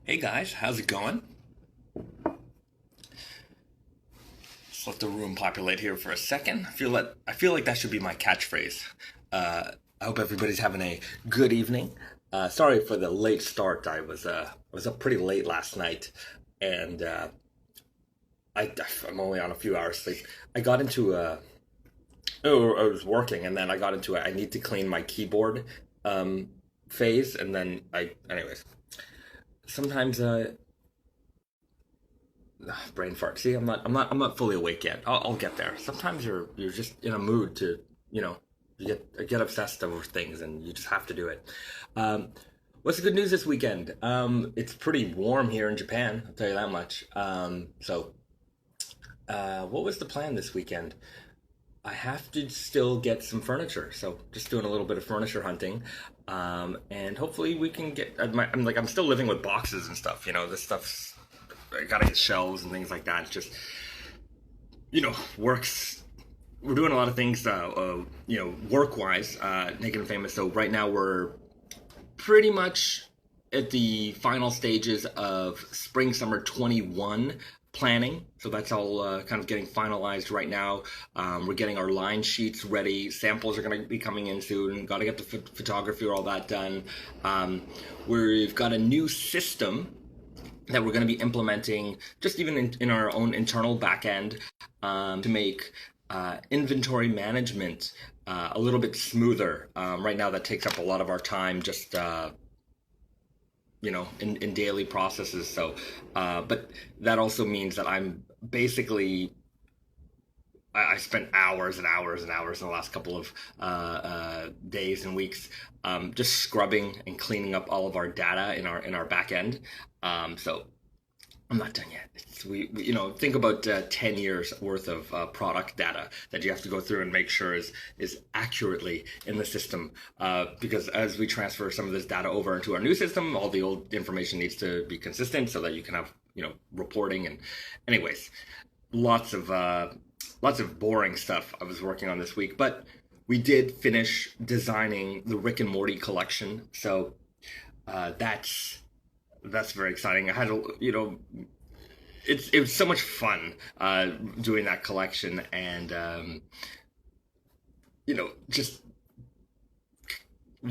Hey guys, how's it going? Just let the room populate here for a second. I feel like that should be my catchphrase. I hope everybody's having a good evening. Sorry for the late start. I was up pretty late last night, and I'm only on a few hours sleep. I got into a I was working, and then I got into a I need to clean my keyboard um, phase, and then anyways. Sometimes brain fart. See, I'm not fully awake yet. I'll get there. Sometimes you're just in a mood to, you know, you get obsessed over things and you just have to do it. Um, what's the good news this weekend? It's pretty warm here in Japan. I'll tell you that much. What was the plan this weekend? I have to still get some furniture, so just doing a little bit of furniture hunting, and hopefully we can get. I'm still living with boxes and stuff. This stuff's I gotta get shelves and things like that. It's just works. We're doing a lot of things, work wise, Naked and Famous. So right now we're pretty much at the final stages of Spring Summer 21 planning. So that's all kind of getting finalized right now. We're getting our line sheets ready. Samples are going to be coming in soon. Got to get the photography, all that done. We've got a new system that we're going to be implementing just even in our own internal backend to make inventory management a little bit smoother. Right now, that takes up a lot of our time just in daily processes. So, but that also means that I'm basically I spent hours and hours and hours in the last couple of days and weeks just scrubbing and cleaning up all of our data in our back end. So I'm not done yet. Think about 10 years worth of product data that you have to go through and make sure is accurately in the system. Because as we transfer some of this data over into our new system, all the old information needs to be consistent so that you can have reporting. And anyways, lots of boring stuff I was working on this week, but we did finish designing the Rick and Morty collection. So that's very exciting. I had it was so much fun doing that collection, and just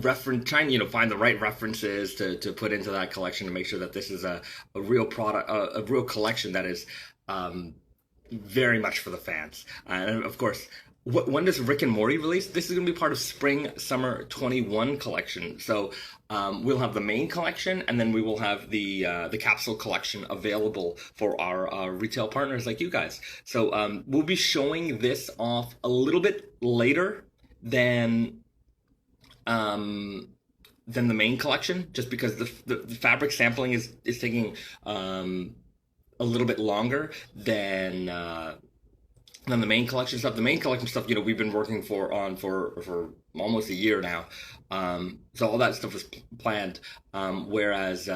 trying find the right references to put into that collection to make sure that this is a real product, a real collection that is um, very much for the fans. And of course, when does Rick and Morty release? This is going to be part of Spring Summer 21 collection. So we'll have the main collection, and then we will have the capsule collection available for our retail partners like you guys. So we'll be showing this off a little bit later than than the main collection, just because the fabric sampling is taking a little bit longer than the main collection stuff. The main collection stuff, we've been working for almost a year now. So all that stuff was planned. Whereas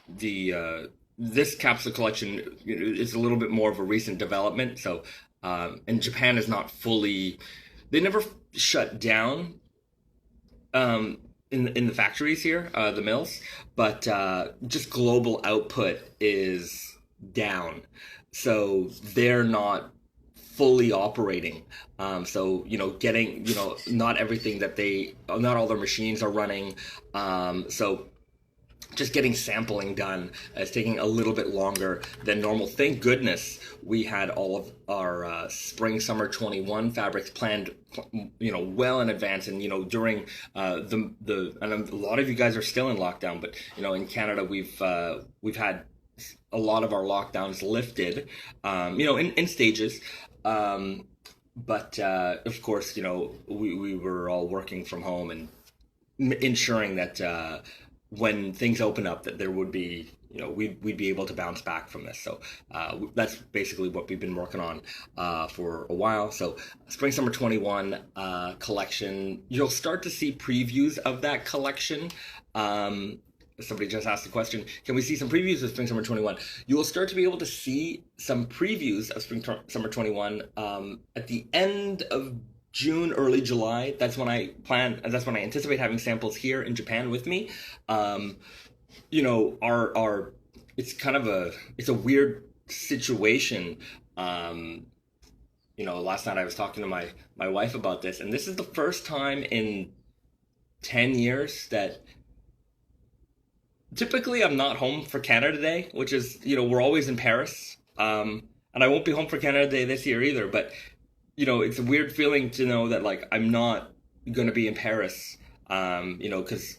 the this capsule collection is a little bit more of a recent development. So and Japan is not fully. They never shut down in the factories here, the mills, but just global output is down, so they're not fully operating. So getting not everything not all their machines are running. So just getting sampling done is taking a little bit longer than normal. Thank goodness we had all of our spring summer 21 fabrics planned, well in advance. And during the and a lot of you guys are still in lockdown, but in Canada we've had a lot of our lockdowns lifted, in stages. But of course, we were all working from home and ensuring that when things open up, that there would be, we'd be able to bounce back from this. So that's basically what we've been working on for a while. So Spring Summer 21 collection, you'll start to see previews of that collection. Somebody just asked the question, can we see some previews of Spring Summer 21? You will start to be able to see some previews of Summer 21 at the end of June, early July. That's when I anticipate having samples here in Japan with me. our it's kind of it's a weird situation. Um, Last night I was talking to my wife about this, and this is the first time in 10 years that typically I'm not home for Canada Day, which is, we're always in Paris. And I won't be home for Canada Day this year either, but it's a weird feeling to know that like I'm not going to be in Paris, cuz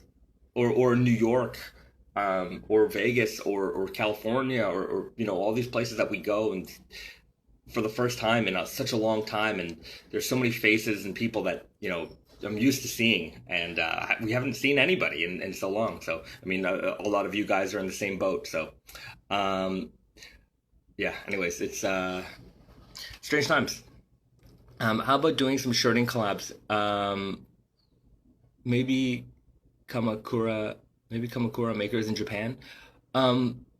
or New York, or Vegas or California or all these places that we go and for the first time in such a long time, and there's so many faces and people that I'm used to seeing, and we haven't seen anybody in so long. So I mean, a lot of you guys are in the same boat. So um, yeah. Anyways, it's strange times. How about doing some shirting collabs? Maybe Kamakura, maybe Kamakura makers in Japan.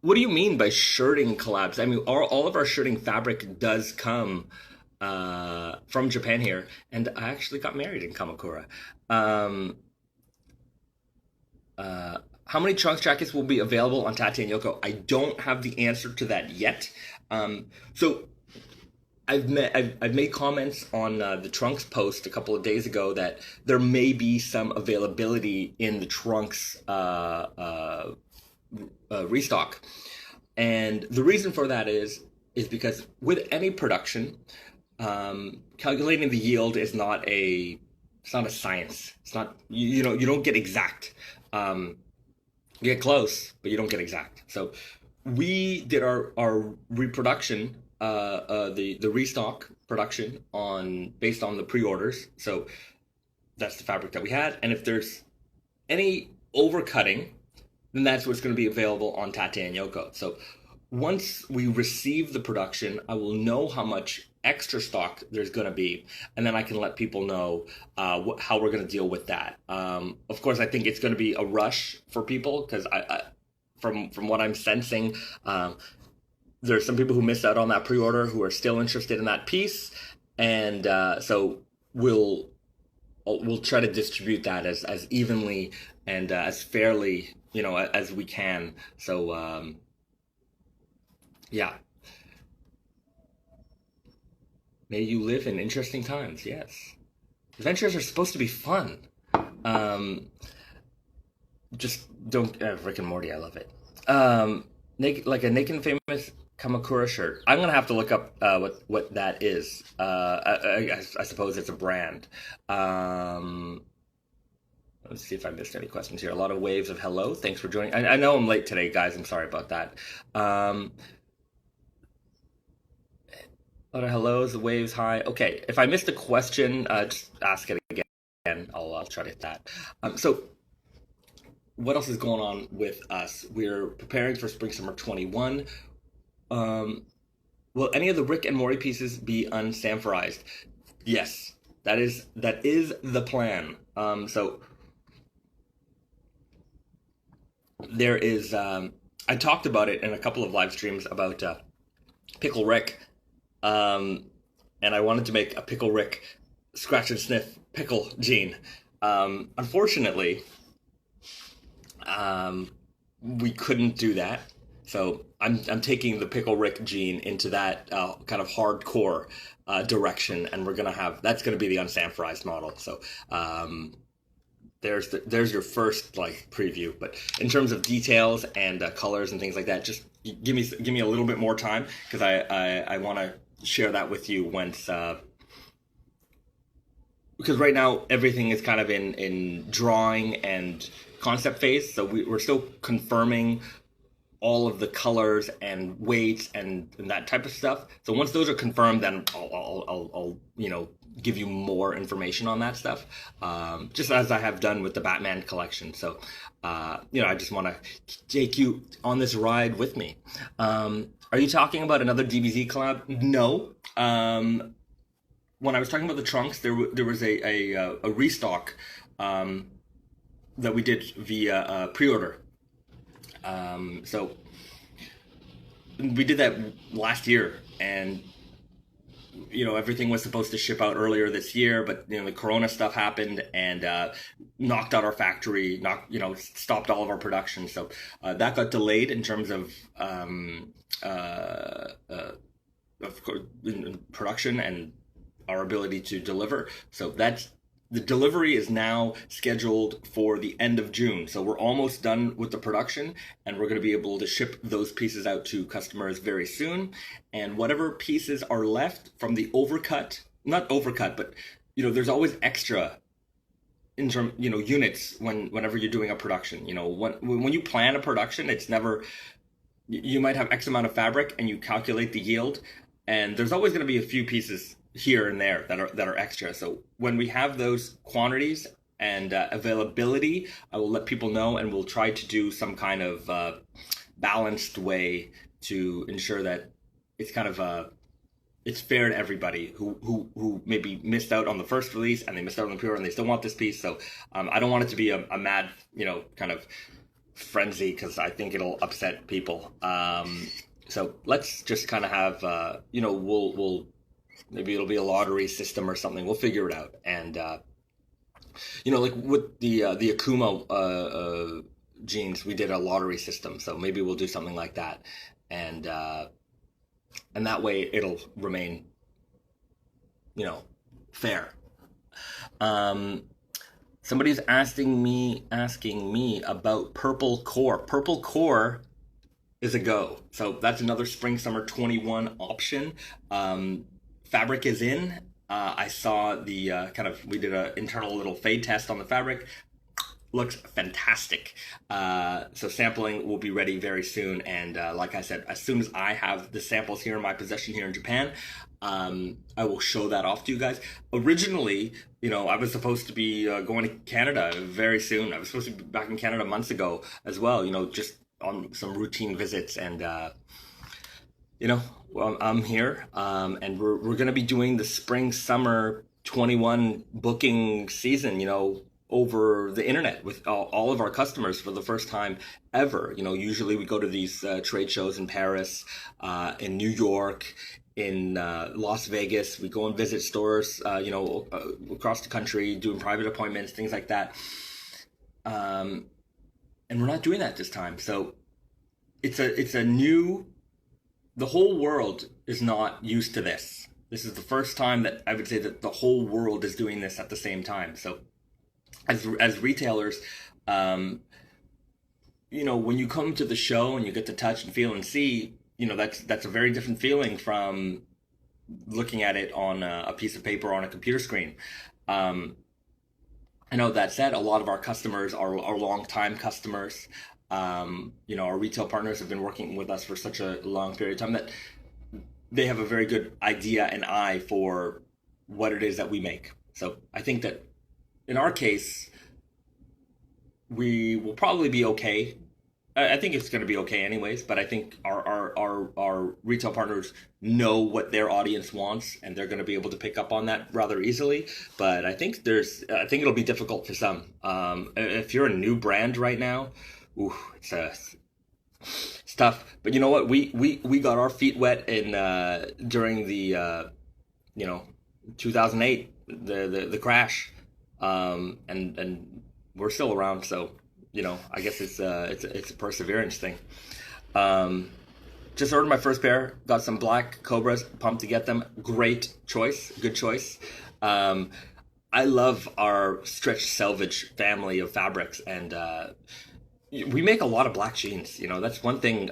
What do you mean by shirting collabs? I mean, all of our shirting fabric does come from Japan here, and I actually got married in Kamakura. Um, how many trunks jackets will be available on Tate and Yoko? I don't have the answer to that yet. So I've made comments on the trunks post a couple of days ago that there may be some availability in the trunks restock, and the reason for that is because with any production, calculating the yield is not it's not a science. It's not you don't get exact. You get close, but you don't get exact. So we did our reproduction, the restock production on based on the pre-orders. So that's the fabric that we had, and if there's any overcutting, then that's what's going to be available on Tate and Yoko. So once we receive the production, I will know how much extra stock there's going to be, and then I can let people know how we're going to deal with that. Of course, I think it's going to be a rush for people because from what I'm sensing, there's some people who missed out on that pre-order who are still interested in that piece, and so we'll try to distribute that as evenly and as fairly as we can. So yeah, may you live in interesting times. Yes, adventures are supposed to be fun. Um, just don't Rick and Morty. I love it. Naked, like a naked and famous Kamakura shirt. I'm gonna have to look up what that is. I suppose it's a brand. Um, let's see if I missed any questions here. A lot of waves of hello. Thanks for joining. I know I'm late today, guys. I'm sorry about that. A lot of hellos, waves, hi. Okay, if I missed a question, just ask it again. I'll try to hit that. So what else is going on with us? We're preparing for Spring Summer 21. Um, will any of the Rick and Morty pieces be unsanforized? Yes, that is the plan. So there is. I talked about it in a couple of live streams about Pickle Rick, um, and I wanted to make a Pickle Rick scratch and sniff pickle gene. Unfortunately, we couldn't do that. So I'm taking the Pickle Rick gene into that kind of hardcore direction, and that's gonna be the unsanforized model. So there's your first like preview. But in terms of details and colors and things like that, just give me a little bit more time because I want to share that with you once. Because right now everything is kind of in drawing and concept phase, so we're still confirming all of the colors and weights and that type of stuff. So once those are confirmed, then I'll give you more information on that stuff, just as I have done with the Batman collection. So I just want to take you on this ride with me. Are you talking about another DBZ collab? No. When I was talking about the trunks, there was a restock that we did via pre-order. So we did that last year, and everything was supposed to ship out earlier this year, but the Corona stuff happened and knocked out our factory, stopped all of our production. So that got delayed in terms of course, in production and our ability to deliver. So that's the delivery is now scheduled for the end of June. So we're almost done with the production and we're going to be able to ship those pieces out to customers very soon. And whatever pieces are left from the overcut, not overcut, but there's always extra in term, units whenever you're doing a production. When you plan a production, it's never you might have X amount of fabric and you calculate the yield, and there's always going to be a few pieces here and there that are extra. So when we have those quantities and availability, I will let people know, and we'll try to do some kind of balanced way to ensure that it's kind of it's fair to everybody who maybe missed out on the first release and they missed out on the pre-order and they still want this piece. So I don't want it to be a mad, kind of frenzy, because I think it'll upset people. So let's just kind of have, we'll maybe it'll be a lottery system or something. We'll figure it out. And, like with the Akuma jeans, we did a lottery system. So maybe we'll do something like that. And that way it'll remain, fair. Somebody's asking me about Purple Core. Purple Core is a go. So that's another spring summer 21 option. Fabric is in. I saw the we did an internal little fade test on the fabric. Looks fantastic. So sampling will be ready very soon. And like I said, as soon as I have the samples here in my possession here in Japan, I will show that off to you guys. Originally, I was supposed to be going to Canada very soon. I was supposed to be back in Canada months ago as well, just on some routine visits. And, well, I'm here, and we're going to be doing the spring summer 21 booking season, over the internet with all of our customers for the first time ever. Usually we go to these trade shows in Paris, in New York, in Las Vegas. We go and visit stores, across the country, doing private appointments, things like that. And we're not doing that this time. So it's a new. The whole world is not used to this. This is the first time that I would say that the whole world is doing this at the same time. So as retailers, when you come to the show and you get to touch and feel and see, that's a very different feeling from looking at it on a piece of paper on a computer screen. I know that said, a lot of our customers are long-time customers. Our retail partners have been working with us for such a long period of time that they have a very good idea and eye for what it is that we make. So I think that in our case, we will probably be okay. I think it's going to be okay anyways, but I think our retail partners know what their audience wants, and they're going to be able to pick up on that rather easily. But I think it'll be difficult for some. If you're a new brand right now, it's tough. But you know what? We got our feet wet during the 2008 the crash, and we're still around. So I guess it's a perseverance thing. Just ordered my first pair. Got some black Cobras. Pumped to get them. Great choice. Good choice. I love our stretch selvage family of fabrics, and we make a lot of black jeans. That's one thing.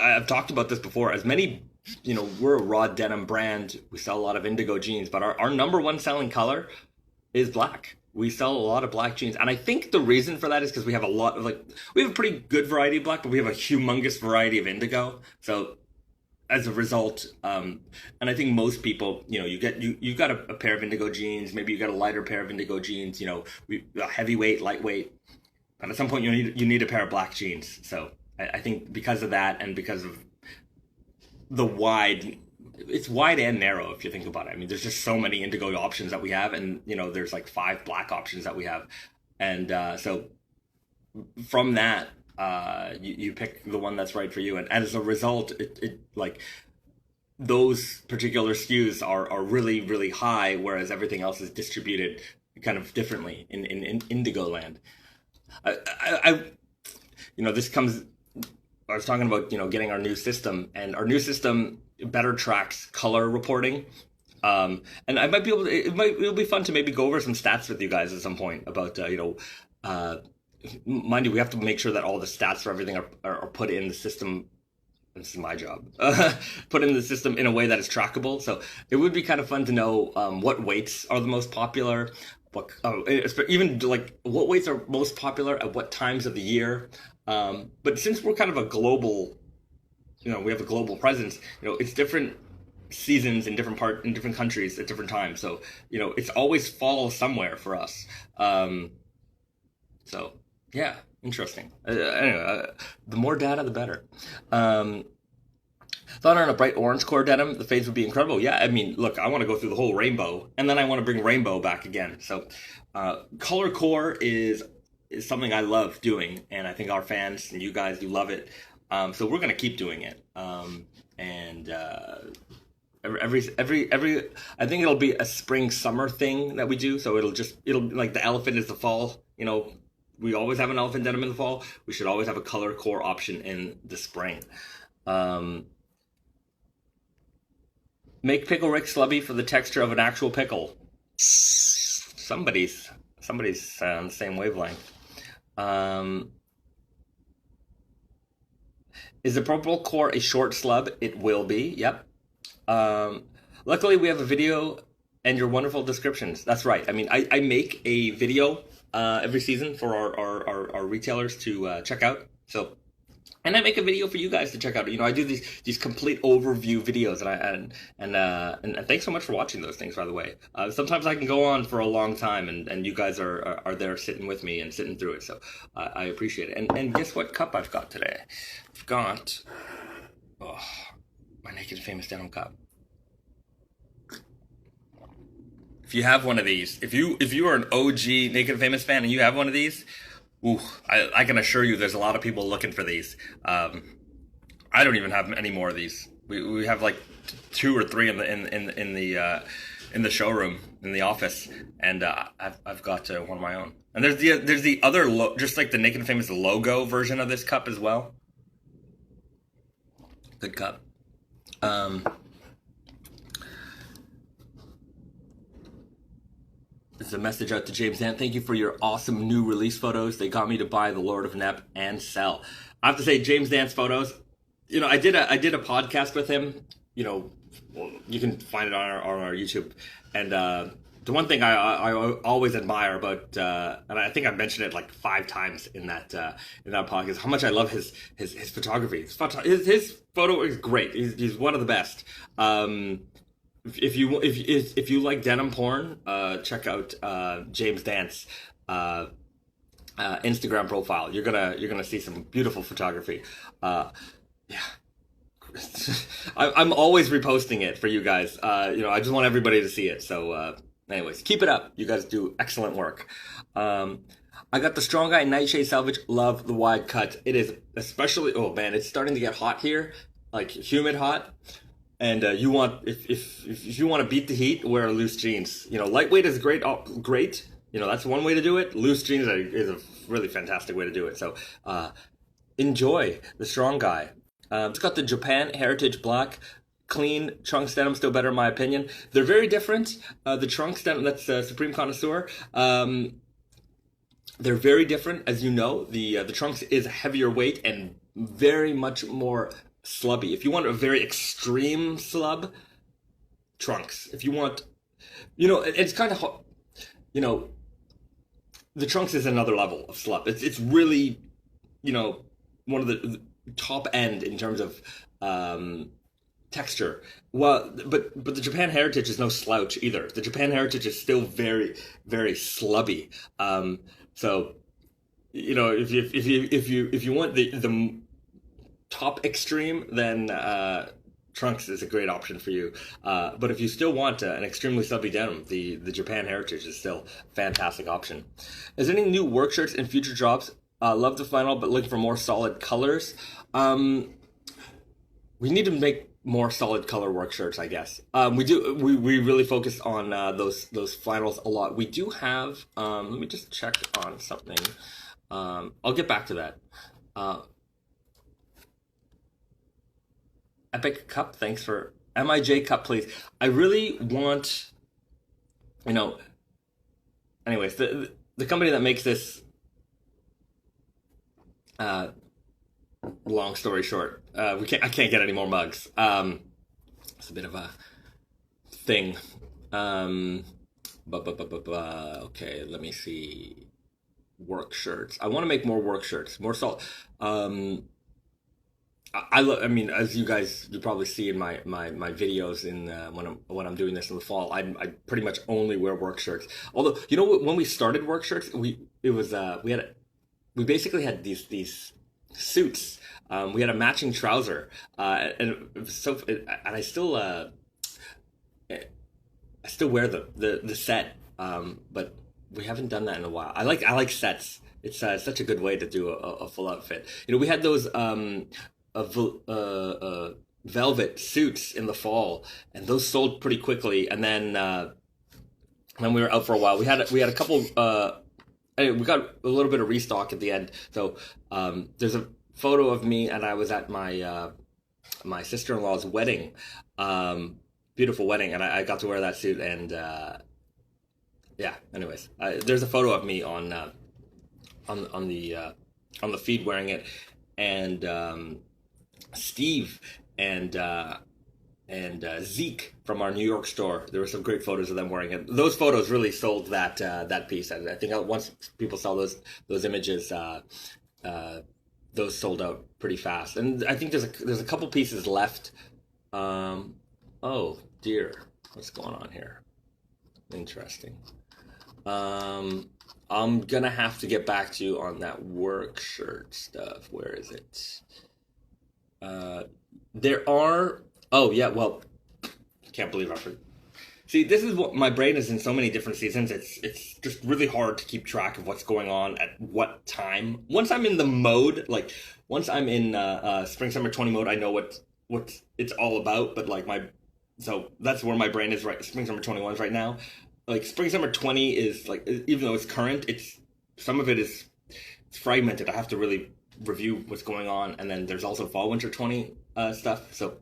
I've talked about this before. As many, we're a raw denim brand. We sell a lot of indigo jeans, but our number one selling color is black. We sell a lot of black jeans, and I think the reason for that is because we have we have a pretty good variety of black, but we have a humongous variety of indigo. So as a result, and I think most people, you've got a pair of indigo jeans, maybe you got a lighter pair of indigo jeans, a heavyweight, lightweight, but at some point you need a pair of black jeans. So I think because of that, and because of it's wide and narrow if you think about it. I mean, there's just so many indigo options that we have, and there's like 5 black options that we have, and so from that, you pick the one that's right for you, and as a result, it those particular SKUs are really, really high, whereas everything else is distributed kind of differently in Indigo Land. I this comes. I was talking about getting our new system, and our new system better tracks color reporting. And I might be able to. It'll be fun to maybe go over some stats with you guys at some point about mind you, we have to make sure that all the stats for everything are put in the system. This is my job. Put in the system in a way that is trackable. So it would be kind of fun to know what weights are the most popular, even like what weights are most popular at what times of the year. But since we're kind of a global, we have a global presence. It's different seasons in different countries at different times. So it's always fall somewhere for us. So yeah. Interesting. Anyway, the more data, the better. Thought on a bright orange core denim, the fades would be incredible. Yeah, I mean, look, I want to go through the whole rainbow, and then I want to bring rainbow back again. So, color core is something I love doing, and I think our fans and you guys, you love it. So we're gonna keep doing it. And every, I think it'll be a spring summer thing that we do. So it'll like the elephant is the fall. We always have an elephant denim in the fall. We should always have a color core option in the spring. Make Pickle Rick slubby for the texture of an actual pickle. Somebody's on the same wavelength. Is the purple core a short slub? It will be. Yep. Luckily, we have a video and your wonderful descriptions. That's right. I mean, I make a video every season for our retailers to check out. So, and I make a video for you guys to check out. I do these complete overview videos, and thanks so much for watching those things. By the way, sometimes I can go on for a long time, and you guys are there sitting with me and sitting through it. So I appreciate it. And guess what cup I've got today? I've got my Naked Famous Denim cup. If you have one of these, if you are an OG Naked Famous fan and you have one of these, I can assure you there's a lot of people looking for these. I don't even have any more of these. We have like 2 or 3 in the showroom in the office, and I've got one of my own. And there's the other just like the Naked Famous logo version of this cup as well. Good cup. It's a message out to James Ant. Thank you for your awesome new release photos. They got me to buy The Lord of Nep and sell. I have to say, James Ant's photos. I did a podcast with him. You can find it on our YouTube. And the one thing I always admire about, and I think I mentioned it like 5 times in that podcast, how much I love his photography. His photo is great. He's one of the best. If you like denim porn, check out James Dant's Instagram profile. You're gonna see some beautiful photography. Yeah, I'm always reposting it for you guys. I just want everybody to see it. So, anyways, keep it up. You guys do excellent work. I got the Strong Guy Nightshade Salvage. Love the wide cut. It is especially. Oh man, it's starting to get hot here, like humid hot. And if you want to beat the heat, wear loose jeans. Lightweight is great. That's one way to do it. Loose jeans is a really fantastic way to do it. So enjoy the Strong Guy. It's got the Japan Heritage Black. Clean trunks denim, still better in my opinion. They're very different. The trunks denim, that's Supreme Connoisseur. They're very different, as you know. The trunks is heavier weight and very much more slubby. If you want a very extreme slub, trunks. If you want, it's kind of, the trunks is another level of slub. It's really, one of the top end in terms of texture. Well, but the Japan Heritage is no slouch either. The Japan Heritage is still very, very slubby. So, if you want the top extreme, then trunks is a great option for you. But if you still want an extremely stubby denim, the Japan Heritage is still a fantastic option. Is there any new work shirts in future drops? Love the flannel, but looking for more solid colors. We need to make more solid color work shirts, I guess. We really focus on those flannels a lot. We do have let me just check on something. I'll get back to that. Uh, Epic Cup, thanks for MIJ Cup, please. I really want, you know. Anyways, the company that makes this. Uh, Long story short, I can't get any more mugs. It's a bit of a thing. Um, okay, let me see. Work shirts. I want to make more work shirts, more salt. Um, I mean, as you probably see in my videos in when I'm doing this in the fall, I pretty much only wear work shirts. Although you know when we started work shirts, we basically had these suits. We had a matching trouser, and it was and I still wear the set, but we haven't done that in a while. I like sets. It's such a good way to do a full outfit. You know, we had those velvet suits in the fall, and those sold pretty quickly. And then we were out for a while. We had a couple. Anyway, we got a little bit of restock at the end. So there's a photo of me, and I was at my sister-in-law's wedding, beautiful wedding, and I got to wear that suit. And yeah, anyways, there's a photo of me on the feed wearing it, and Steve and Zeke from our New York store. There were some great photos of them wearing it. Those photos really sold that piece. I think once people saw those images, those sold out pretty fast. And I think there's a couple pieces left. Oh dear, what's going on here? Interesting. I'm gonna have to get back to you on that work shirt stuff. Where is it? There are. Oh yeah, well, can't believe I forgot. See, this is what my brain is in so many different seasons. It's just really hard to keep track of what's going on at what time. Once I'm in the mode, like once I'm in spring summer 20 mode, I know what it's all about. But like so that's where my brain is right. Spring summer 21 is right now. Like spring summer 20 is like, even though it's current, some of it is it's fragmented. I have to really review what's going on, and then there's also fall winter 20 stuff. So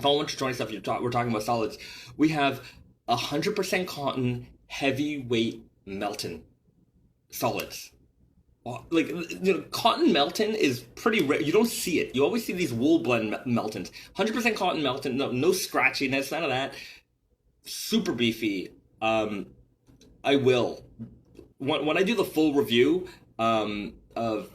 fall winter 20 stuff, we're talking about solids. We have 100% cotton heavyweight Melton solids. Like, you know, cotton Melton is pretty rare. You don't see it. You always see these wool blend Meltons. 100% cotton Melton, no scratchiness, none of that. Super beefy. I will when I do the full review of.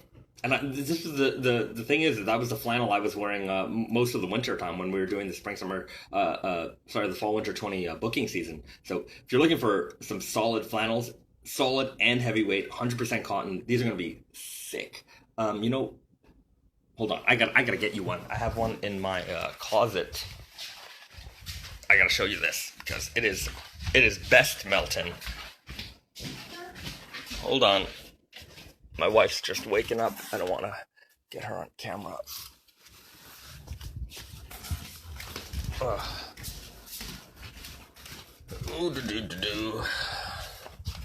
This is the thing is that was the flannel I was wearing most of the winter time when we were doing the the fall winter 20 booking season. So if you're looking for some solid flannels, solid and heavyweight, 100% cotton, these are gonna be sick. You know, hold on, I gotta get you one. I have one in my closet. I gotta show you this because it is best Melton. Hold on. My wife's just waking up. I don't want to get her on camera.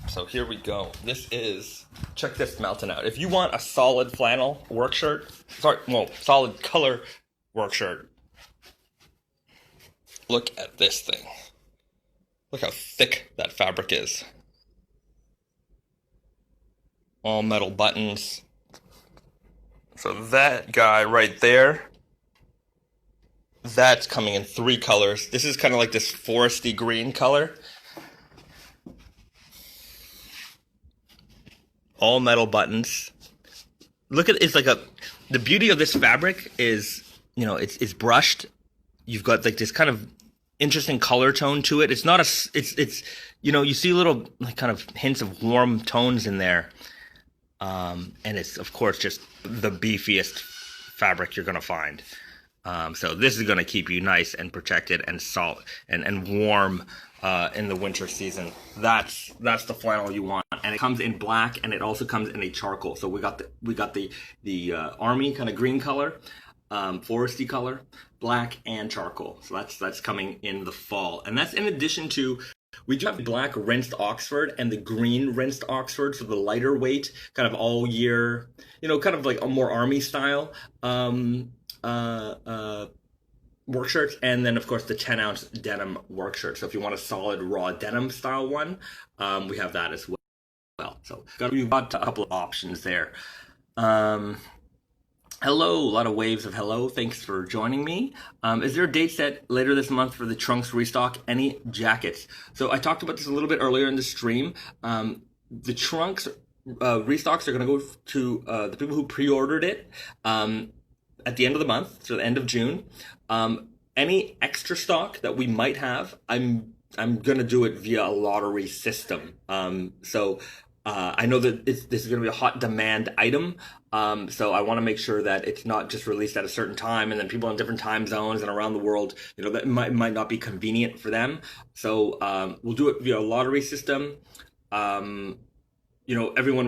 So here we go. Check this Melton out. If you want a solid flannel work shirt, solid color work shirt, look at this thing. Look how thick that fabric is. All metal buttons. So that guy right there, that's coming in 3 colors. This is kind of like this foresty green color. All metal buttons. Look at it's like the beauty of this fabric is, you know, it's brushed. You've got like this kind of interesting color tone to it. It's not it's you know, you see little like kind of hints of warm tones in there. And it's of course just the beefiest fabric you're gonna find. So this is gonna keep you nice and protected and and warm in the winter season. That's the flannel you want, and it comes in black, and it also comes in a charcoal. So we got the army kind of green color, foresty color, black, and charcoal. So that's coming in the fall, and that's in addition to we do have the black rinsed Oxford and the green rinsed Oxford, so the lighter weight, kind of all year, kind of like a more army style uh, uh, work shirts, and then of course the 10-ounce denim work shirt. So if you want a solid raw denim style one, we have that as well. So we've got a couple of options there. Um, Hello, a lot of waves of hello. Thanks for joining me. Is there a date set later this month for the trunks restock? Any jackets? So I talked about this a little bit earlier in the stream. The trunks restocks are going to go to the people who pre-ordered it at the end of the month, so the end of June. Any extra stock that we might have, I'm going to do it via a lottery system. I know that this is going to be a hot demand item. So I want to make sure that it's not just released at a certain time and then people in different time zones and around the world, that might not be convenient for them. So we'll do it via a lottery system. Everyone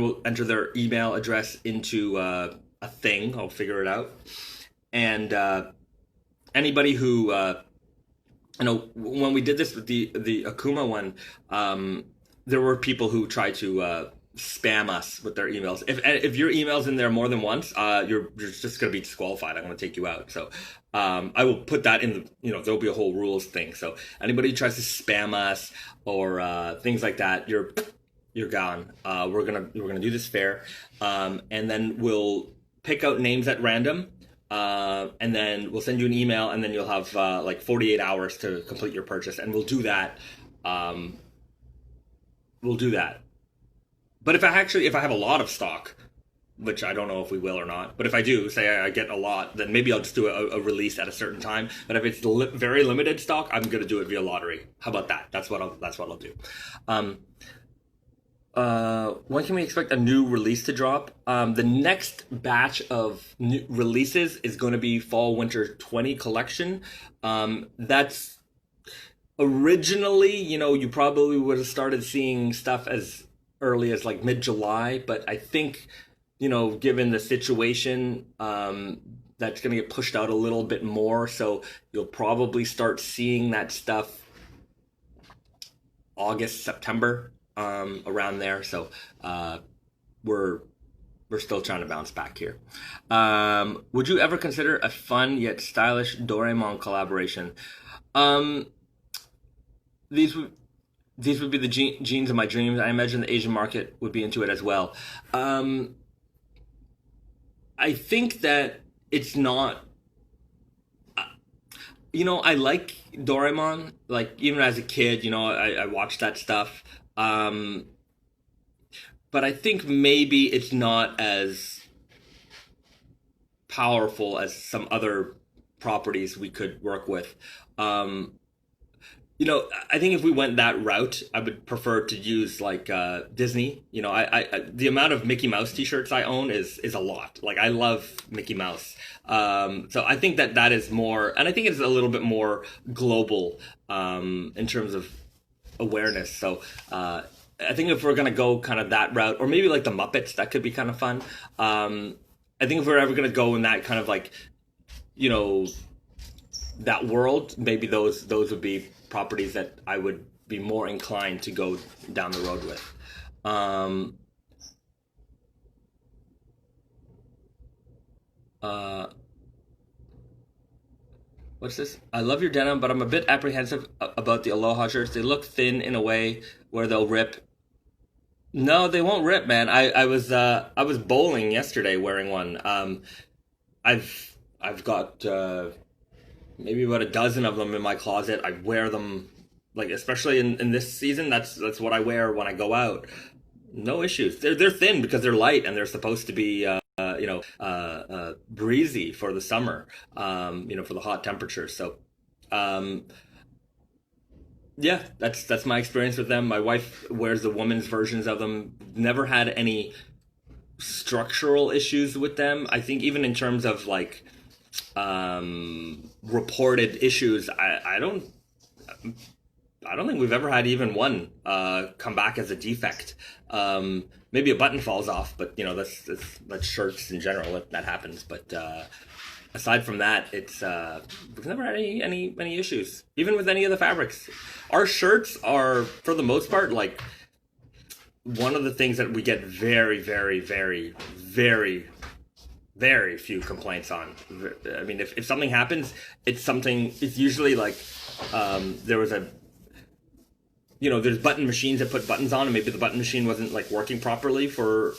will enter their email address into a thing. I'll figure it out. And anybody who, when we did this with the Akuma one, there were people who tried to spam us with their emails. If your email's in there more than once, you're just going to be disqualified. I'm going to take you out. So I will put that in there'll be a whole rules thing. So anybody who tries to spam us or things like that, you're gone. We're gonna do this fair, and then we'll pick out names at random. And then we'll send you an email, and then you'll have like 48 hours to complete your purchase, and we'll do that. But if I have a lot of stock, which I don't know if we will or not, but if I do, say I get a lot, then maybe I'll just do a release at a certain time. But if it's very limited stock, I'm going to do it via lottery. How about that? That's what I'll do. When can we expect a new release to drop? The next batch of new releases is going to be Fall Winter 20 collection. That's originally, you probably would have started seeing stuff as early as like mid-July, but I think, given the situation, that's going to get pushed out a little bit more. So you'll probably start seeing that stuff August, September, around there. So we're still trying to bounce back here. Would you ever consider a fun yet stylish Doraemon collaboration? These would be the jeans of my dreams. I imagine the Asian market would be into it as well. I think that it's not. I like Doraemon. Like even as a kid, I watched that stuff. But I think maybe it's not as powerful as some other properties we could work with. I think if we went that route, I would prefer to use like Disney. I the amount of Mickey Mouse t-shirts I own is a lot. Like I love Mickey Mouse. So I think that is more, and I think it's a little bit more global in terms of awareness. So I think if we're gonna go kind of that route, or maybe like the Muppets, that could be kind of fun. I think if we're ever gonna go in that kind of like, that world, maybe those would be properties that I would be more inclined to go down the road with. What's this? I love your denim, but I'm a bit apprehensive about the Aloha shirts. They look thin in a way where they'll rip. No, they won't rip, man. I was bowling yesterday wearing one. I've got maybe about a dozen of them in my closet. I wear them, like especially in this season. That's what I wear when I go out. No issues. They're thin because they're light and they're supposed to be breezy for the summer. For the hot temperatures. So yeah, that's my experience with them. My wife wears the women's versions of them. Never had any structural issues with them. I think even in terms of like reported issues, I don't think we've ever had even one come back as a defect. Maybe a button falls off, but that's shirts in general that happens. But aside from that, it's we've never had any issues, even with any of the fabrics. Our shirts are, for the most part, like one of the things that we get very, very, very, very, very few complaints on. I mean, if something happens, it's usually like there was a, there's button machines that put buttons on, and maybe the button machine wasn't like working properly for,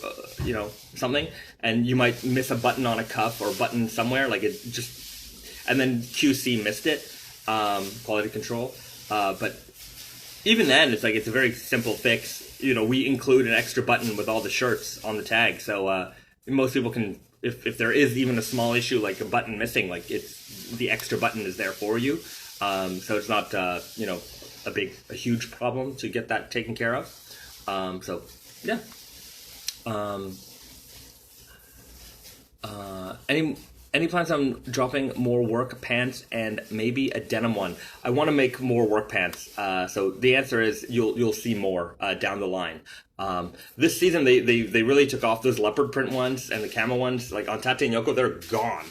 something, and you might miss a button on a cuff or a button somewhere, like it just, and then QC missed it, quality control. But even then, it's a very simple fix. We include an extra button with all the shirts on the tag, so most people can, if there is even a small issue like a button missing, like it's the extra button is there for you. So it's not a huge problem to get that taken care of. So yeah. Any plans on dropping more work pants and maybe a denim one? I want to make more work pants. So the answer is you'll see more down the line. This season they really took off those leopard print ones and the camo ones. Like on Tate and Yoko, they're gone.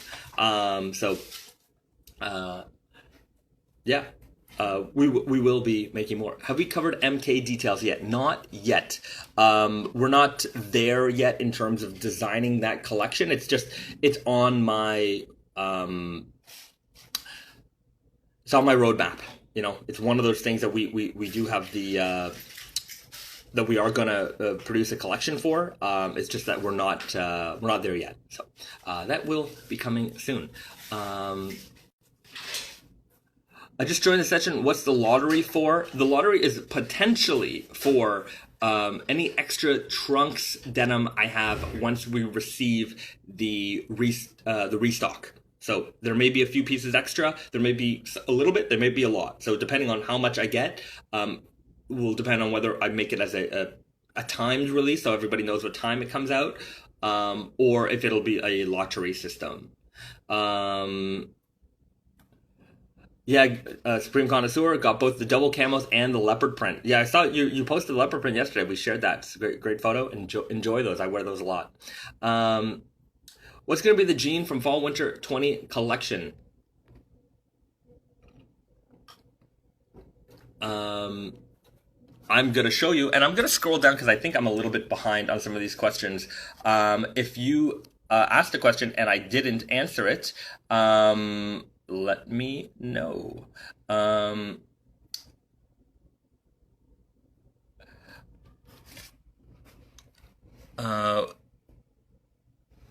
Yeah. We will be making more. Have we covered MK details yet? Not yet. We're not there yet in terms of designing that collection. It's on my roadmap. It's one of those things that we do have that we are gonna produce a collection for. It's just that we're not there yet. So that will be coming soon. I just joined the session. What's the lottery for? The lottery is potentially for any extra trunks denim I have once we receive the restock. So there may be a few pieces extra. There may be a little bit. There may be a lot. So depending on how much I get, will depend on whether I make it as a timed release, so everybody knows what time it comes out, or if it'll be a lottery system. Yeah, Supreme Connoisseur got both the double camos and the leopard print. Yeah, I saw you posted the leopard print yesterday. We shared that. It's a great photo. Enjoy those. I wear those a lot. What's going to be the jean from Fall Winter 20 collection? I'm going to show you, and I'm going to scroll down because I think I'm a little bit behind on some of these questions. If you asked a question and I didn't answer it, let me know.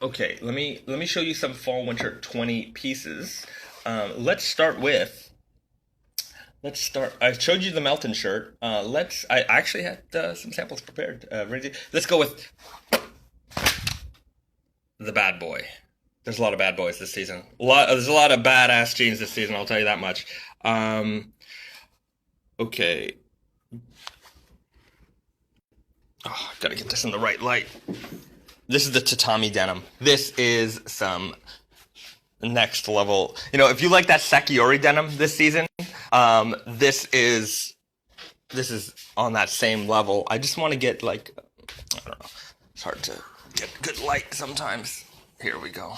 Okay, let me show you some Fall Winter 20 pieces. Let's start. I showed you the Melton shirt. I actually had some samples prepared. Let's go with the bad boy. There's a lot of bad boys this season. There's a lot of badass jeans this season, I'll tell you that much. Okay. Oh, gotta get this in the right light. This is the tatami denim. This is some next level. If you like that Sakiori denim this season, this is on that same level. I just want to get I don't know. It's hard to get good light sometimes. Here we go.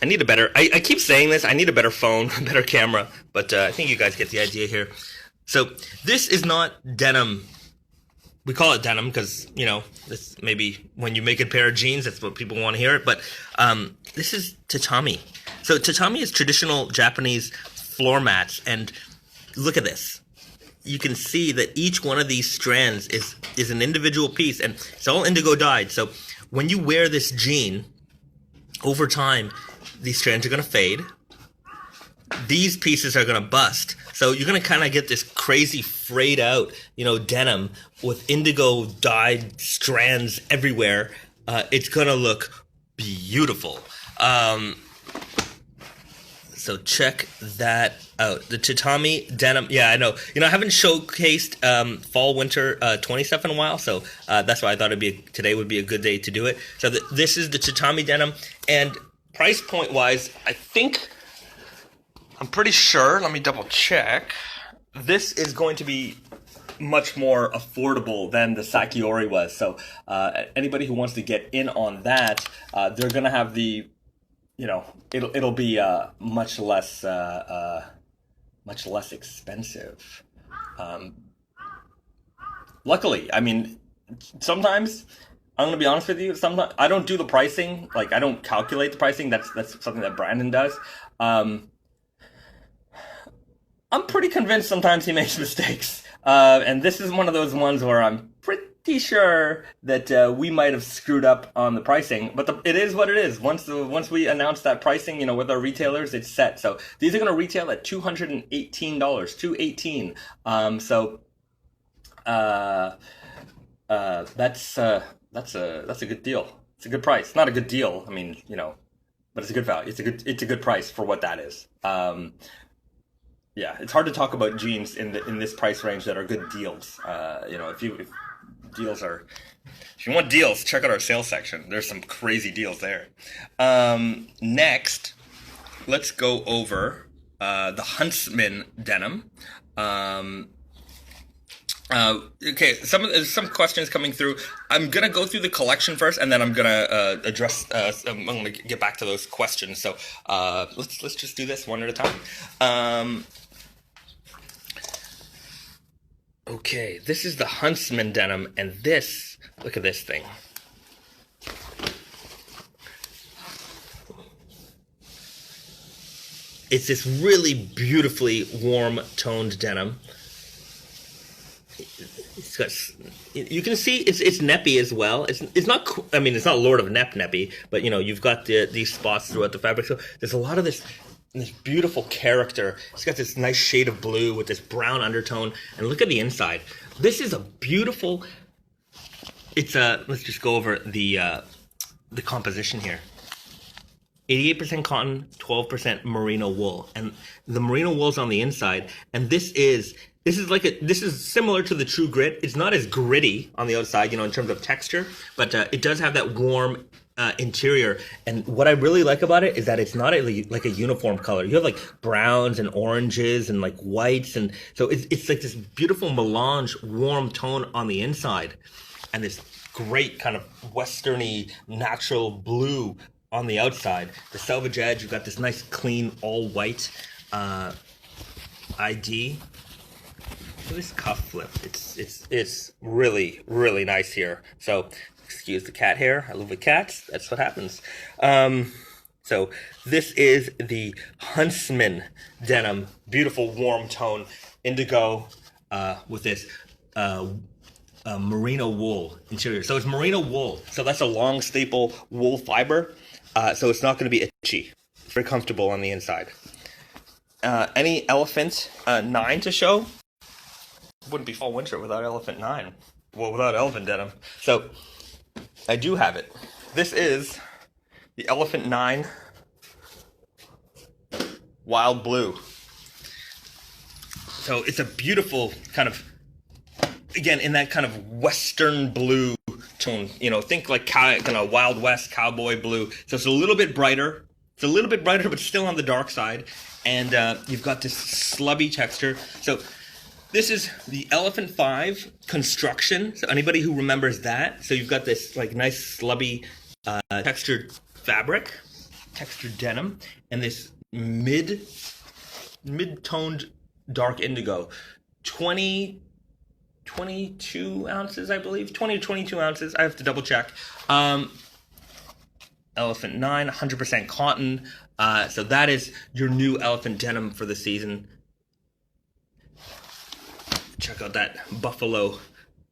I need a better, I keep saying this, I need a better phone, a better camera, but I think you guys get the idea here. So this is not denim. We call it denim because, this maybe when you make a pair of jeans, that's what people want to hear it, but this is tatami. So tatami is traditional Japanese floor mats, and look at this. You can see that each one of these strands is an individual piece, and it's all indigo dyed. So when you wear this jean, over time, these strands are going to fade. These pieces are going to bust. So you're going to kind of get this crazy frayed out, denim with indigo dyed strands everywhere. It's going to look beautiful. So check that out. The tatami denim. Yeah, I know. I haven't showcased Fall Winter 20 stuff in a while, so that's why I thought today would be a good day to do it. So this is the tatami denim, and price point wise, I'm pretty sure. Let me double check. This is going to be much more affordable than the Sakiori was. So anybody who wants to get in on that, they're gonna have the, it'll be much less expensive. Um, Luckily, I mean, sometimes I'm gonna be honest with you. Sometimes I don't do the pricing. Like I don't calculate the pricing. That's something that Brandon does. Um, I'm pretty convinced sometimes he makes mistakes. And this is one of those ones where I'm pretty sure that we might have screwed up on the pricing. But it is what it is. Once we announce that pricing, with our retailers, it's set. So these are going to retail at $218, $218. So that's a good deal. It's a good price. Not a good deal. I mean, but it's a good value. It's a good price for what that is. Yeah, it's hard to talk about jeans in this price range that are good deals. If deals are, if you want deals, check out our sales section. There's some crazy deals there. Next, let's go over the Huntsman denim. Okay, some questions coming through. I'm gonna go through the collection first, and then I'm gonna address. I'm gonna get back to those questions. So let's just do this one at a time. Okay, this is the Huntsman denim, and look at this thing. It's this really beautifully warm toned denim. It's got, you can see it's neppy as well. It's not. I mean, it's not Lord of neppy, but you've got these spots throughout the fabric. So there's a lot of this beautiful character. It's got this nice shade of blue with this brown undertone, and look at the inside. This is a beautiful. Let's just go over the composition here. 88% cotton, 12% merino wool, and the merino wool's on the inside, and this is similar to the True Grit. It's not as gritty on the outside, in terms of texture, but it does have that warm interior. And what I really like about it is that it's not like a uniform color. You have like browns and oranges and like whites, and so it's like this beautiful melange warm tone on the inside, and this great kind of westerny natural blue on the outside. The selvage edge, you've got this nice clean all white ID. So this cuff flip, it's really, really nice here. So excuse the cat hair. I love the cats. That's what happens. So this is the Huntsman denim, beautiful warm tone indigo with this merino wool interior. So it's merino wool. So that's a long staple wool fiber. So it's not going to be itchy. It's very comfortable on the inside. Any Elephant 9 to show? Wouldn't be fall winter without Elephant 9. Well, without Elephant denim. So I do have it. This is the Elephant 9 Wild Blue. So it's a beautiful kind of, again, in that kind of western blue tone. Think like kind of Wild West cowboy blue. So it's a little bit brighter. It's a little bit brighter, but still on the dark side. And you've got this slubby texture. So this is the Elephant 5 construction. So anybody who remembers that. So you've got this like nice slubby textured fabric, textured denim, and this mid-toned dark indigo. 22 ounces, I believe. 20 to 22 ounces. I have to double check. Elephant 9, 100% cotton. So that is your new Elephant denim for the season. Check out that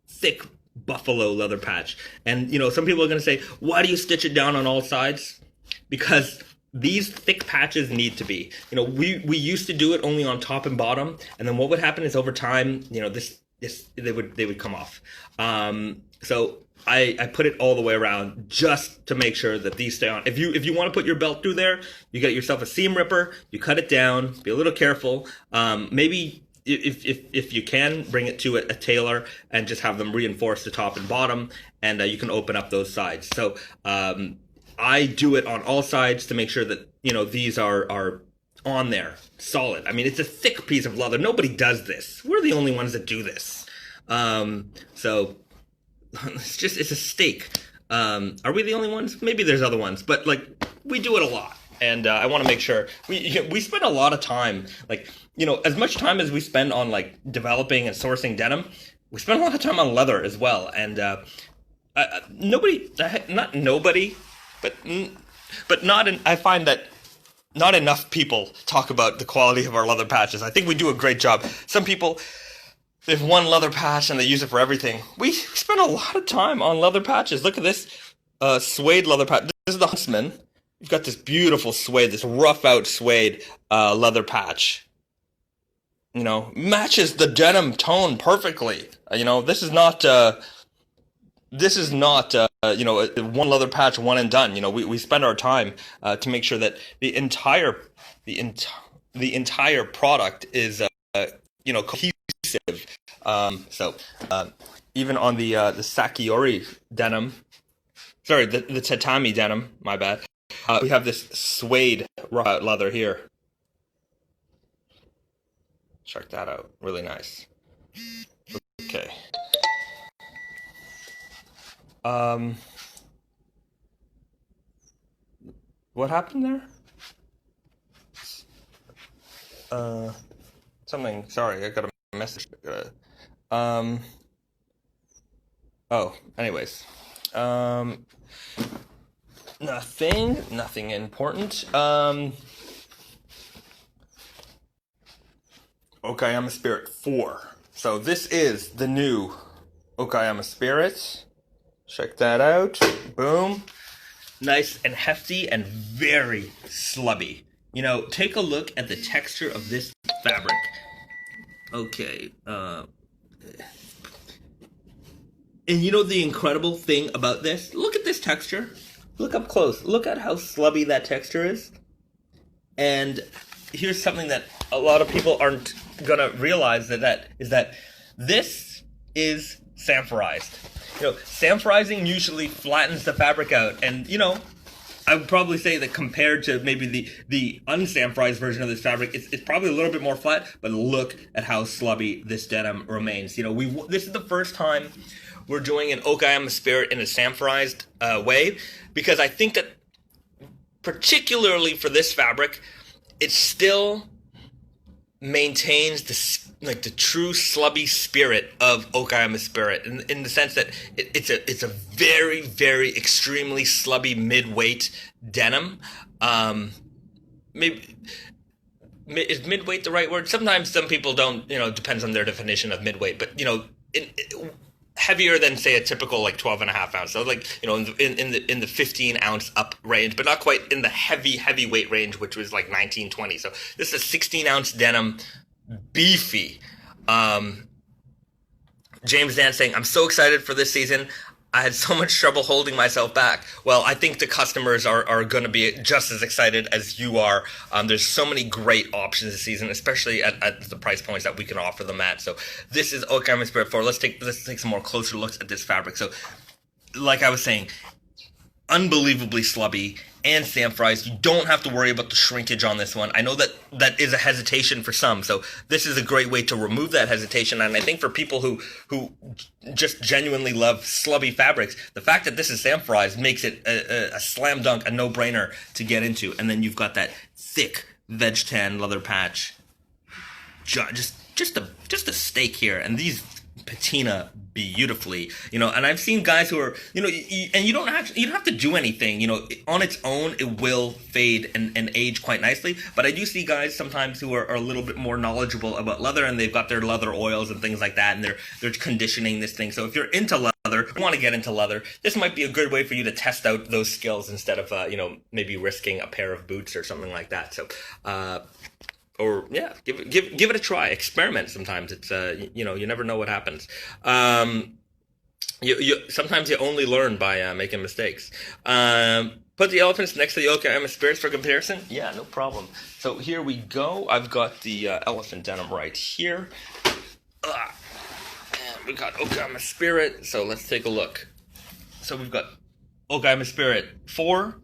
thick buffalo leather patch. And, some people are going to say, why do you stitch it down on all sides? Because these thick patches need to be. We used to do it only on top and bottom. And then what would happen is over time, they would come off. So I put it all the way around just to make sure that these stay on. If you want to put your belt through there, you get yourself a seam ripper, you cut it down, be a little careful. Maybe if you can, bring it to a tailor and just have them reinforce the top and bottom, and you can open up those sides. So I do it on all sides to make sure that these are on there solid. I mean, it's a thick piece of leather. Nobody does this. We're the only ones that do this. So it's a steak. Are we the only ones? Maybe there's other ones, but like we do it a lot. And I want to make sure we spend a lot of time, like, as much time as we spend on like developing and sourcing denim, we spend a lot of time on leather as well. And nobody, not nobody, but not. I find that not enough people talk about the quality of our leather patches. I think we do a great job. Some people, they have one leather patch and they use it for everything. We spend a lot of time on leather patches. Look at this suede leather patch. This is the Huntsman. You've got this beautiful suede, this rough out suede leather patch. Matches the denim tone perfectly. This is not one leather patch, one and done. We spend our time to make sure that the entire product is cohesive. So even on the Sakiori denim, sorry, the tatami denim, my bad. We have this suede leather here. Check that out. Really nice. Okay. What happened there? Something. Sorry, I got a message. Anyways. Nothing important. Okayama Spirit 4. So this is the new Okayama Spirit. Check that out. Boom. Nice and hefty and very slubby. Take a look at the texture of this fabric. Okay. And the incredible thing about this? Look at this texture. Look up close. Look at how slubby that texture is. And here's something that a lot of people aren't gonna realize that this is sanforized. Sanforizing usually flattens the fabric out, and I would probably say that compared to maybe the unsanforized version of this fabric, it's probably a little bit more flat. But look at how slubby this denim remains. This is the first time we're doing an Okayama Spirit in a sanforized way, because I think that particularly for this fabric, it still maintains the true slubby spirit of Okayama Spirit in the sense that it's a very, very extremely slubby mid-weight denim. Maybe is mid-weight the right word? Sometimes some people don't. Depends on their definition of mid-weight, but heavier than say a typical 12.5 ounce. So in the 15 ounce up range, but not quite in the heavyweight range, which was 19-20. So this is a 16 ounce denim, beefy. James Dan saying, I'm so excited for this season. I had so much trouble holding myself back. Well, I think the customers are going to be just as excited as you are. There's so many great options this season, especially at the price points that we can offer them at. So this is Okayama Spirit 4. Let's take some more closer looks at this fabric. So, like I was saying, unbelievably slubby and sanforized. You don't have to worry about the shrinkage on this one. I know that is a hesitation for some, so this is a great way to remove that hesitation. And I think for people who just genuinely love slubby fabrics, the fact that this is sanforized makes it a slam dunk, a no-brainer to get into. And then you've got that thick veg tan leather patch, just a steak here, and these patina beautifully, and I've seen guys who are, and you don't have to do anything, on its own it will fade and age quite nicely. But I do see guys sometimes who are a little bit more knowledgeable about leather, and they've got their leather oils and things like that, and they're conditioning this thing. So if you're into leather, you want to get into leather, this might be a good way for you to test out those skills instead of maybe risking a pair of boots or something like that. So or yeah, give it a try. Experiment. Sometimes it's you never know what happens. Sometimes you only learn by making mistakes. Put the elephants next to the Okayama Spirits for comparison. Yeah, no problem. So here we go. I've got the elephant denim right here. And we got Okayama Spirit. So let's take a look. So we've got Okayama Spirit 4.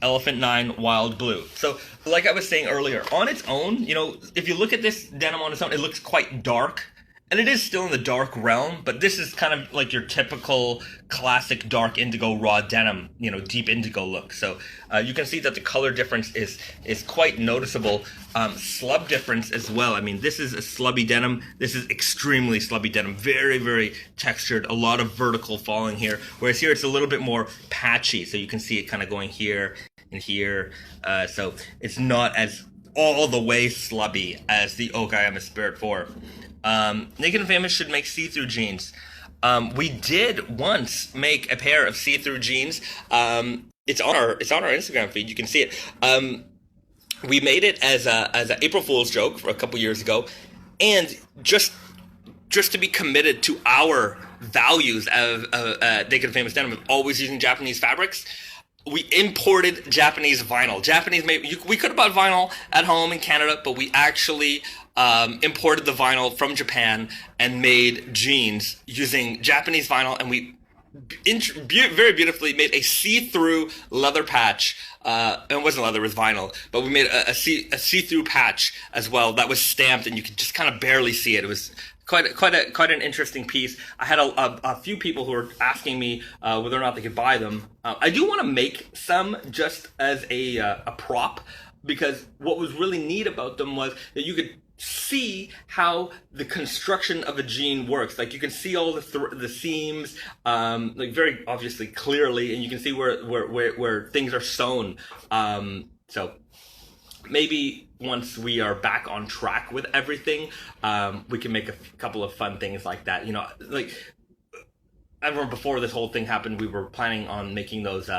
Elephant 9 Wild Blue. So, like I was saying earlier, on its own, if you look at this denim on its own, it looks quite dark And it is still in the dark realm, but this is kind of like your typical classic dark indigo raw denim, deep indigo look. So you can see that the color difference is quite noticeable. Slub difference as well. I mean, this is a slubby denim. This is extremely slubby denim. Very, very textured. A lot of vertical falling here. Whereas here it's a little bit more patchy. So you can see it kind of going here and here. So it's not as all the way slubby as the Oak I Am a Spirit 4. Naked and Famous should make see-through jeans. We did once make a pair of see-through jeans. It's on our Instagram feed. You can see it. We made it as an April Fool's joke for a couple years ago, and just to be committed to our values of Naked and Famous Denim of always using Japanese fabrics. We imported Japanese vinyl. We could have bought vinyl at home in Canada, but we actually imported the vinyl from Japan and made jeans using Japanese vinyl, and we very beautifully made a see-through leather patch. It wasn't leather, it was vinyl, but we made a see-through patch as well that was stamped, and you could just kind of barely see it. It was quite an interesting piece. I had a few people who were asking me whether or not they could buy them. I do want to make some just as a prop, because what was really neat about them was that you could see how the construction of a jean works. Like you can see all the seams, like very obviously clearly, and you can see where things are sewn. So maybe once we are back on track with everything, we can make a couple of fun things like that. Like I remember before this whole thing happened, we were planning on making those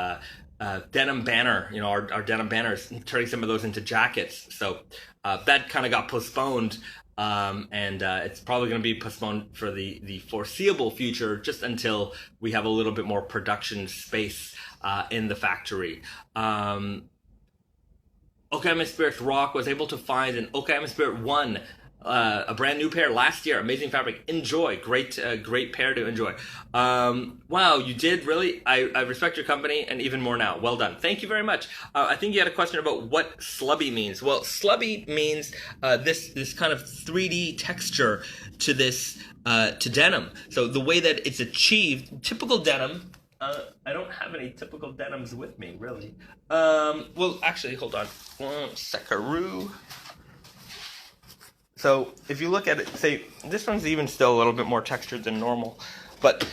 denim banner, our denim banners, turning some of those into jackets. So that kind of got postponed, and it's probably going to be postponed for the foreseeable future, just until we have a little bit more production space in the factory. Okayama Spirits Rock was able to find an Okayama Spirit 1, a brand new pair last year. Amazing fabric. Enjoy. Great pair to enjoy. Wow, you did really? I respect your company and even more now. Well done. Thank you very much. I think you had a question about what slubby means. Well, slubby means this kind of 3D texture to this to denim. So the way that it's achieved, typical denim. I don't have any typical denims with me, really. Well, actually, hold on. One second. So if you look at it, say, this one's even still a little bit more textured than normal. But,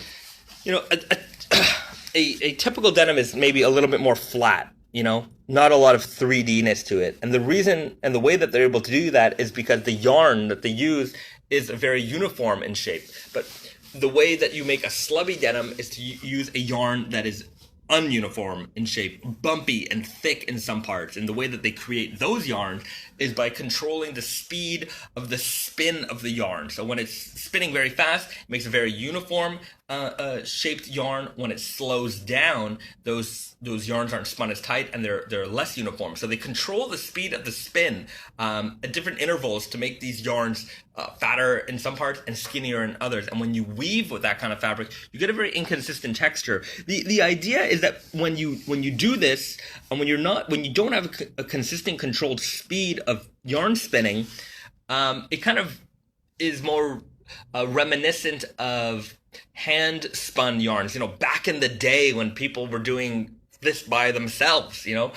a typical denim is maybe a little bit more flat, not a lot of 3D-ness to it. And the reason and the way that they're able to do that is because the yarn that they use is very uniform in shape. But the way that you make a slubby denim is to use a yarn that is ununiform in shape, bumpy and thick in some parts. And the way that they create those yarns is by controlling the speed of the spin of the yarn. So when it's spinning very fast, it makes a very uniform shaped yarn. When it slows down, those yarns aren't spun as tight and they're less uniform. So they control the speed of the spin at different intervals to make these yarns fatter in some parts and skinnier in others. And when you weave with that kind of fabric, you get a very inconsistent texture. The idea is that when you do this, and when you don't have a consistent controlled speed of yarn spinning, it kind of is more reminiscent of hand spun yarns. Back in the day when people were doing this by themselves. So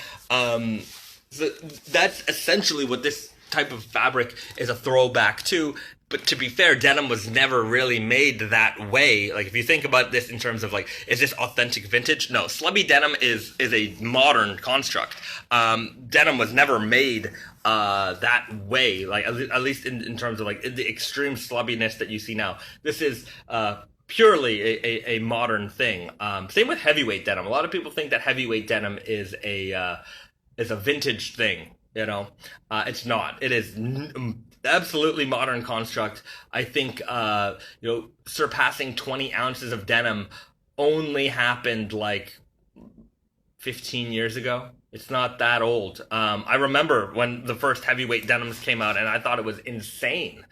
that's essentially what this type of fabric is a throwback to. But to be fair, denim was never really made that way. Like, if you think about this in terms of, like, is this authentic vintage? No, slubby denim is a modern construct. Denim was never made that way, like, at least in terms of, like, the extreme slubbiness that you see now. This is purely a modern thing. Same with heavyweight denim. A lot of people think that heavyweight denim is a vintage thing. It's not. It is absolutely modern construct. I think surpassing 20 ounces of denim only happened like 15 years ago. It's not that old. I remember when the first heavyweight denims came out, and I thought it was insane.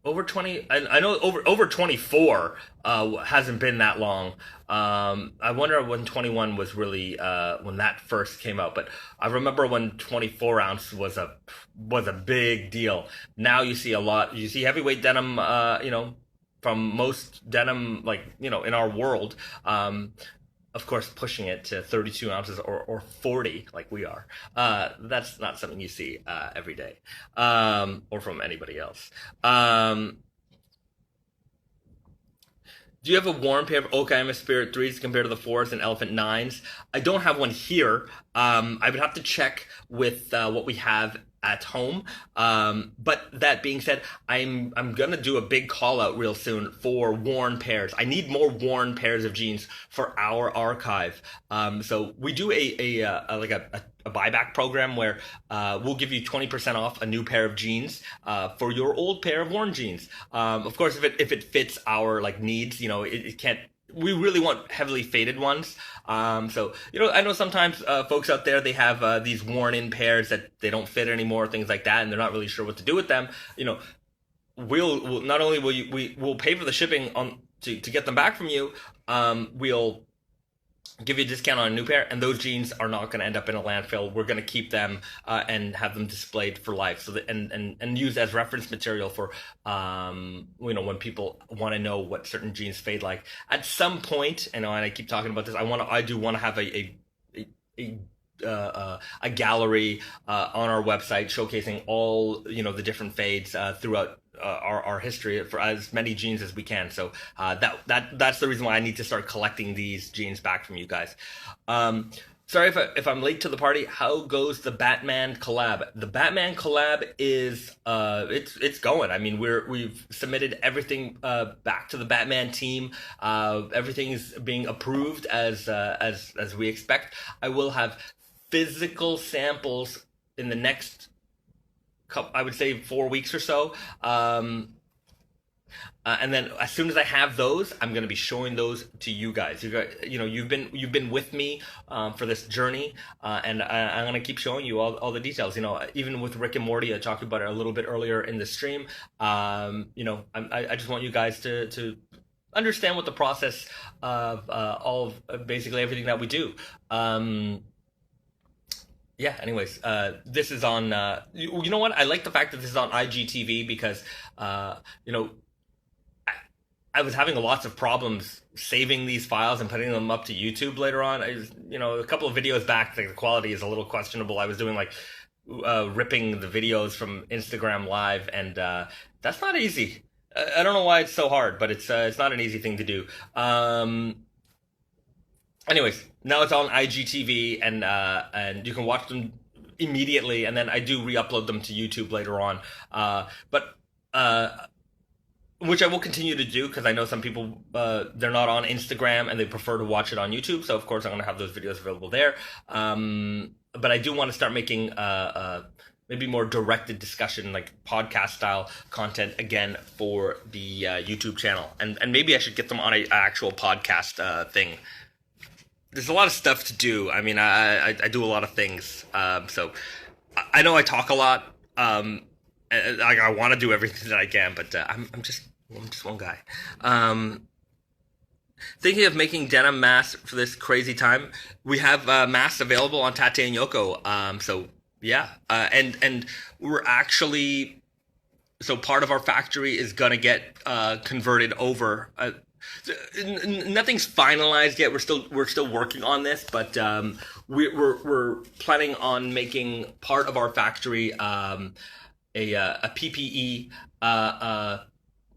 Over 20, I know over 24 hasn't been that long. I wonder when 21 was really when that first came out, but I remember when 24 ounce was a big deal. Now you see a lot. You see heavyweight denim, from most denim, like, in our world. Of course, pushing it to 32 ounces, or 40 like we are. That's not something you see every day, or from anybody else. Do you have a worn pair of Okayama Spirit 3s compared to the 4s and Elephant 9s? I don't have one here. I would have to check with what we have at home. But that being said, I'm gonna do a big call out real soon for worn pairs. I need more worn pairs of jeans for our archive. So we do a buyback program where we'll give you 20% off a new pair of jeans for your old pair of worn jeans. Of course, if it fits our like needs, it can't. We really want heavily faded ones. So, I know sometimes folks out there, they have these worn-in pairs that they don't fit anymore, things like that, and they're not really sure what to do with them. We'll not only we'll pay for the shipping on to get them back from you. We'll give you a discount on a new pair, and those jeans are not going to end up in a landfill. We're going to keep them and have them displayed for life, so that and used as reference material for when people want to know what certain jeans fade like. At some point, and I keep talking about this, I do want to have a gallery on our website showcasing all the different fades throughout our history for as many jeans as we can. So that's the reason why I need to start collecting these jeans back from you guys. Sorry if I'm late to the party. How goes the Batman collab? The Batman collab is it's going. I mean, we've submitted everything back to the Batman team. Everything is being approved as we expect. I will have physical samples in the next I would say 4 weeks or so. And then as soon as I have those, I'm going to be showing those to you guys. You've been with me for this journey, and I'm going to keep showing you all the details. Even with Rick and Morty, I talked about it a little bit earlier in the stream. I just want you guys to understand what the process of all of basically everything that we do. Yeah, anyways, this is on, you know what? I like the fact that this is on IGTV because, I was having lots of problems saving these files and putting them up to YouTube later on. A couple of videos back, the quality is a little questionable. I was doing ripping the videos from Instagram Live, and that's not easy. I don't know why it's so hard, but it's not an easy thing to do. Anyways, now it's on IGTV, and you can watch them immediately, and then I do re-upload them to YouTube later on. Which I will continue to do because I know some people they're not on Instagram and they prefer to watch it on YouTube. So of course I'm going to have those videos available there. But I do want to start making maybe more directed discussion, like podcast style content again for the YouTube channel, and maybe I should get them on an actual podcast thing. There's a lot of stuff to do. I mean, I do a lot of things. So I know I talk a lot. I want to do everything that I can, but I'm just one guy. Thinking of making denim masks for this crazy time. We have masks available on Tate and Yoko. So yeah, and we're actually, so part of our factory is gonna get converted over. Nothing's finalized yet. We're still working on this, but we're planning on making part of our factory a PPE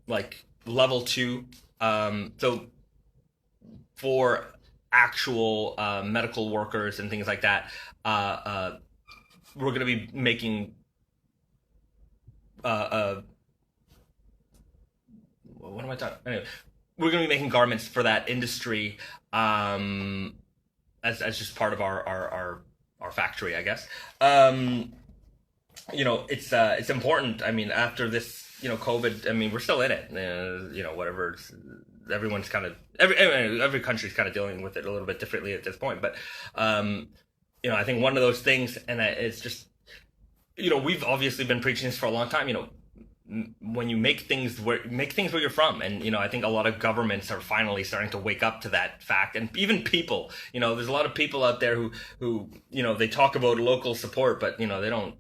like level 2. So for actual medical workers and things like that, we're going to be making what am I talking? Anyway, we're going to be making garments for that industry as just part of our factory, I guess. It's important. I mean, after this, COVID, I mean, we're still in it. Whatever. Everyone's kind of every country's kind of dealing with it a little bit differently at this point. But I think one of those things, and it's just, we've obviously been preaching this for a long time. when you make things where you're from. And I think a lot of governments are finally starting to wake up to that fact, and even people. There's a lot of people out there who they talk about local support, but they don't.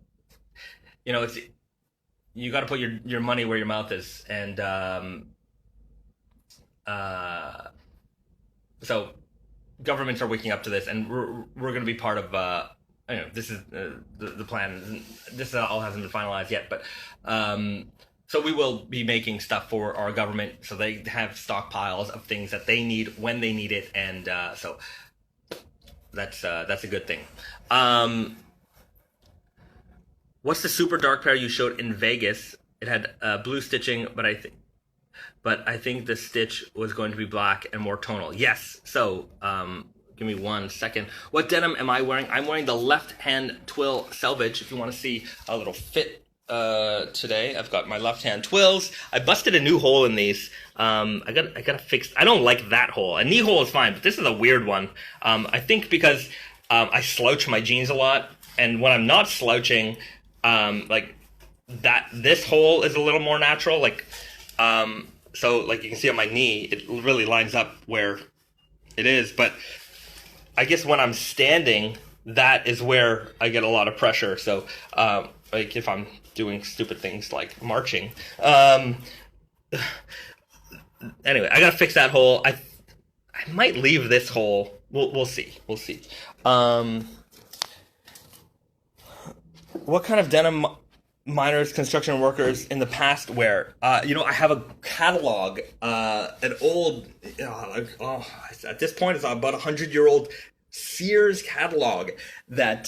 It's, you got to put your money where your mouth is. And so governments are waking up to this, and we're going to be part of. This is the plan. This all hasn't been finalized yet, but so we will be making stuff for our government, so they have stockpiles of things that they need when they need it, and so that's a good thing. What's the super dark pair you showed in Vegas? It had blue stitching, but I think the stitch was going to be black and more tonal. Yes. So, give me 1 second. What denim am I wearing? I'm wearing the left hand twill selvage. If you want to see a little fit today, I've got my left hand twills. I busted a new hole in these. I gotta fix. I don't like that hole. A knee hole is fine, but this is a weird one. I think because I slouch my jeans a lot, and when I'm not slouching, like that, this hole is a little more natural. Like, so like you can see on my knee, it really lines up where it is. But I guess when I'm standing, that is where I get a lot of pressure. So, like if I'm doing stupid things like marching, anyway, I gotta fix that hole. I might leave this hole. We'll see. What kind of denim miners, construction workers in the past wear? I have a catalog, an old, at this point it's about 100-year-old Sears catalog that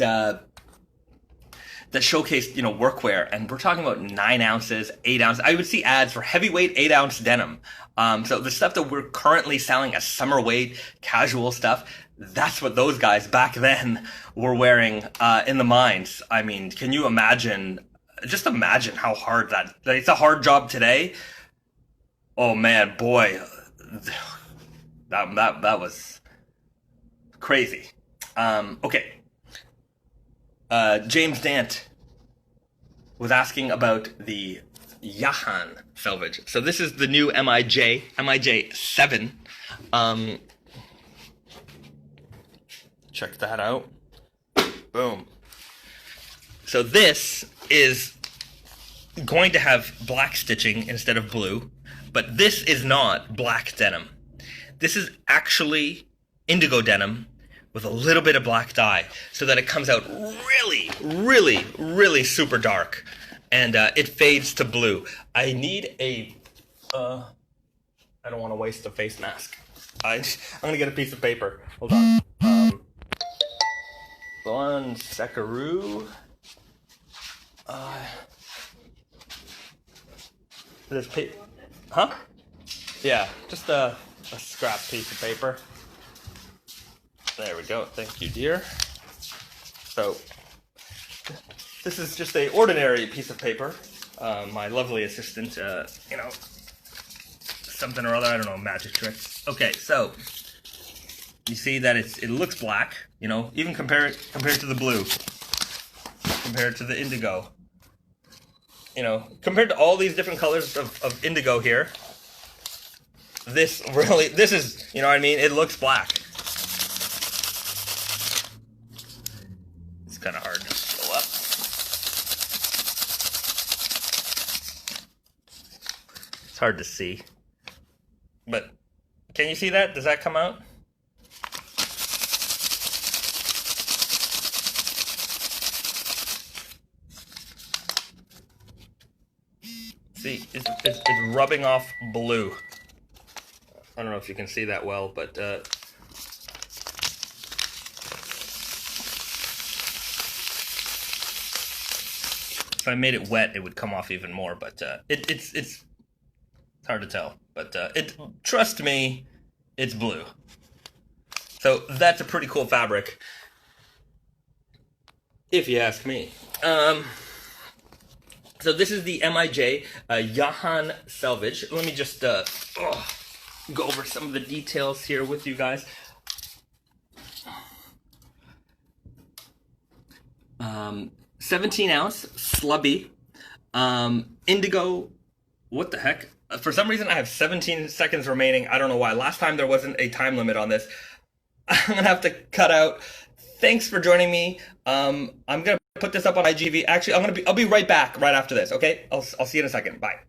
showcased, workwear, and we're talking about 9 ounces, 8 ounces. I would see ads for heavyweight 8-ounce denim. So the stuff that we're currently selling as summer weight, casual stuff, that's what those guys back then were wearing in the mines. I mean, can you imagine? Just imagine how hard it's a hard job today. Oh man, boy, that was crazy. Okay. James Dant was asking about the Yahan selvage. So this is the new MIJ 7. Check that out. Boom. So this is going to have black stitching instead of blue, but this is not black denim. This is actually indigo denim with a little bit of black dye, so that it comes out really, really, really super dark, and it fades to blue. I need a, I don't want to waste a face mask. I'm going to get a piece of paper. Hold on. One seckaroo. There's paper. Huh? Yeah, just a scrap piece of paper. There we go. Thank you, dear. So, this is just a ordinary piece of paper. My lovely assistant, something or other, I don't know, magic tricks. Okay, so you see that it looks black. Even compared to the blue, compared to the indigo. Compared to all these different colors of indigo here, this is, you know what I mean? It looks black. It's kind of hard to fill up. It's hard to see. But can you see that? Does that come out? See, it's rubbing off blue. I don't know if you can see that well, but if I made it wet, it would come off even more. But it's hard to tell. But trust me, it's blue. So that's a pretty cool fabric, if you ask me. So this is the MIJ Yahan selvage. Let me just go over some of the details here with you guys. 17 ounce slubby Indigo, what the heck? For some reason, I have 17 seconds remaining. I don't know why. Last time there wasn't a time limit on this. I'm gonna have to cut out. Thanks for joining me. I'm gonna put this up on IGV. Actually, I'll be right back right after this. Okay, I'll see you in a second. Bye.